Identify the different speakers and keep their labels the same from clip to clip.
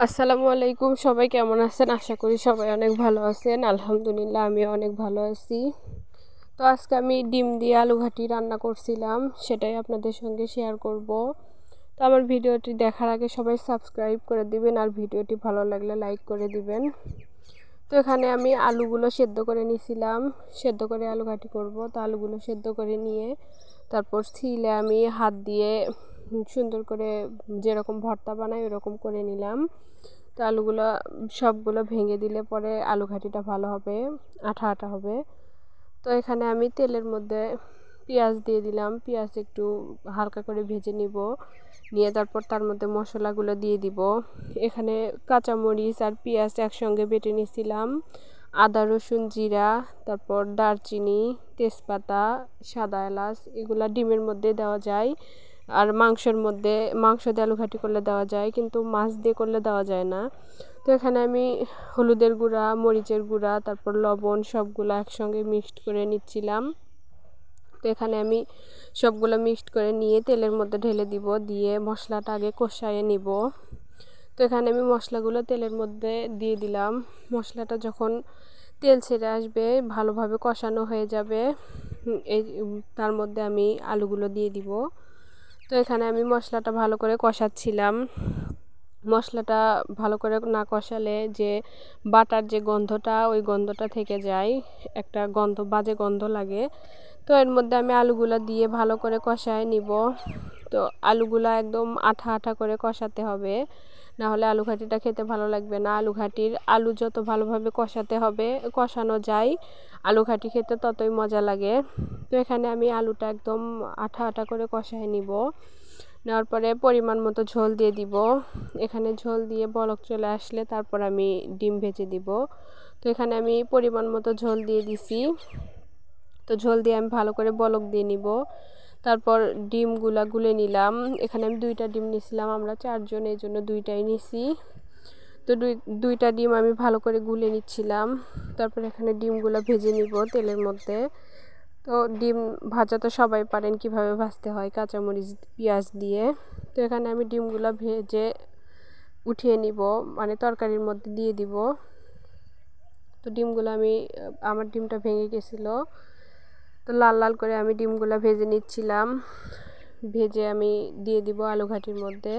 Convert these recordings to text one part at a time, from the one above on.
Speaker 1: আসসালামু আলাইকুম, সবাই কেমন আছেন? আশা করি সবাই অনেক ভালো আছেন। আলহামদুলিল্লাহ আমিও অনেক ভালো আছি। তো আজকে আমি ডিম দিয়ে আলু ঘাটি রান্না করছিলাম, সেটাই আপনাদের সঙ্গে শেয়ার করব। তো আমার ভিডিওটি দেখার আগে সবাই সাবস্ক্রাইব করে দিবেন, আর ভিডিওটি ভালো লাগলে লাইক করে দিবেন। তো এখানে আমি আলুগুলো সেদ্ধ করে নিয়েছিলাম, সেদ্ধ করে আলু ঘাটি করব। তো আলুগুলো সেদ্ধ করে নিয়ে তারপর ছিলে আমি হাত দিয়ে সুন্দর করে যেরকম ভর্তা বানাই ওরকম করে নিলাম। তো আলুগুলো সবগুলো ভেঙে দিলে পরে আলু ঘাটিটা ভালো হবে, আঠা আঠা হবে। তো এখানে আমি তেলের মধ্যে পেঁয়াজ দিয়ে দিলাম, পেঁয়াজ একটু হালকা করে ভেজে নিব, নিয়ে তারপর তার মধ্যে মশলাগুলো দিয়ে দিব। এখানে কাঁচামরিচ আর পেঁয়াজ একসঙ্গে বেটে নিয়েছিলাম, আদা রসুন জিরা, তারপর দারচিনি, তেজপাতা, সাদা এলাচ, এগুলা ডিমের মধ্যে দেওয়া যায়। আর মাংস দিয়ে আলু ঘাটি করলে দেওয়া যায়, কিন্তু মাছ দিয়ে করলে দেওয়া যায় না। তো এখানে আমি হলুদের গুঁড়া, মরিচের গুঁড়া, তারপর লবণ সবগুলো একসঙ্গে মিক্সড করে নিচ্ছিলাম। তো এখানে আমি সবগুলো মিক্সড করে নিয়ে তেলের মধ্যে ঢেলে দিব, দিয়ে মশলাটা আগে কষায়ে নিব। তো এখানে আমি মশলাগুলো তেলের মধ্যে দিয়ে দিলাম। মশলাটা যখন তেল ছেড়ে আসবে, ভালোভাবে কষানো হয়ে যাবে, তার মধ্যে আমি আলুগুলো দিয়ে দিব। তো এখানে আমি মশলাটা ভালো করে কষাচ্ছিলাম। মশলাটা ভালো করে না কষালে যে বাটার যে গন্ধটা, ওই গন্ধটা থেকে যায়, একটা বাজে গন্ধ লাগে। তো এর মধ্যে আমি আলুগুলো দিয়ে ভালো করে কষায় নিব। তো আলুগুলা একদম আঠা আঠা করে কষাতে হবে, না হলে আলু ঘাটিটা খেতে ভালো লাগবে না। আলু যত ভালোভাবে কষানো যায়, আলু ঘাটি খেতে ততই মজা লাগে। তো এখানে আমি আলুটা একদম আঠা আঠা করে কষায় নিব। নেওয়ার পরে পরিমাণ মতো ঝোল দিয়ে দিব। এখানে ঝোল দিয়ে বলক চলে আসলে তারপর আমি ডিম ভেজে দিব। তো এখানে আমি পরিমাণ মতো ঝোল দিয়ে দিছি। তো ঝোল দিয়ে আমি ভালো করে বলক দিয়ে নিব। তারপর ডিমগুলা গুলে নিলাম। এখানে আমি 2টা ডিম নিয়েছিলাম, আমরা 4 জন, এই জন্য 2টাই নিছি। তো দুইটা ডিম আমি ভালো করে গুলে নিচ্ছিলাম। তারপর এখানে ডিমগুলো ভেজে নিব তেলের মধ্যে। তো ডিম ভাজা তো সবাই পারেন কিভাবে ভাজতে হয়, কাঁচামরিচ পেঁয়াজ দিয়ে। তো এখানে আমি ডিমগুলো ভেজে উঠিয়ে নিব, মানে তরকারির মধ্যে দিয়ে দিব। তো আমার ডিমটা ভেঙে গেছিলো, তো লাল লাল করে আমি ডিমগুলো ভেজে নিচ্ছিলাম। ভেজে আমি দিয়ে দিব আলু ঘাটির মধ্যে।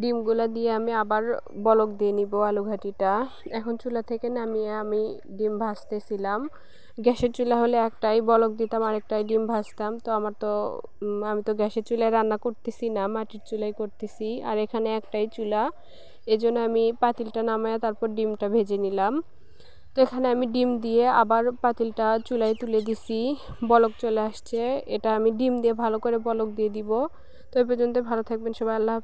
Speaker 1: ডিমগুলো দিয়ে আমি আবার বলক দিয়ে নিব আলু ঘাটিটা। এখন চুলা থেকে নামিয়ে আমি ডিম ভাজতেছিলাম। গ্যাসের চুলা হলে একটাই বলক দিতাম, আরেকটাই ডিম ভাজতাম। তো আমি তো গ্যাসের চুলায় রান্না করতেছি না, মাটির চুলায় করতেছি। আর এখানে একটাই চুলা, এজন্য আমি পাতিলটা নামায়া তারপর ডিমটা ভেজে নিলাম। তো এখানে আমি ডিম দিয়ে আবার পাতিলটা চুলায় তুলে দিছি, বলক চলে আসছে। এটা আমি ডিম দিয়ে ভালো করে বলক দিয়ে দিব। তো এই পর্যন্ত ভালো থাকবেন সবাই, আল্লাহ হাফেজ।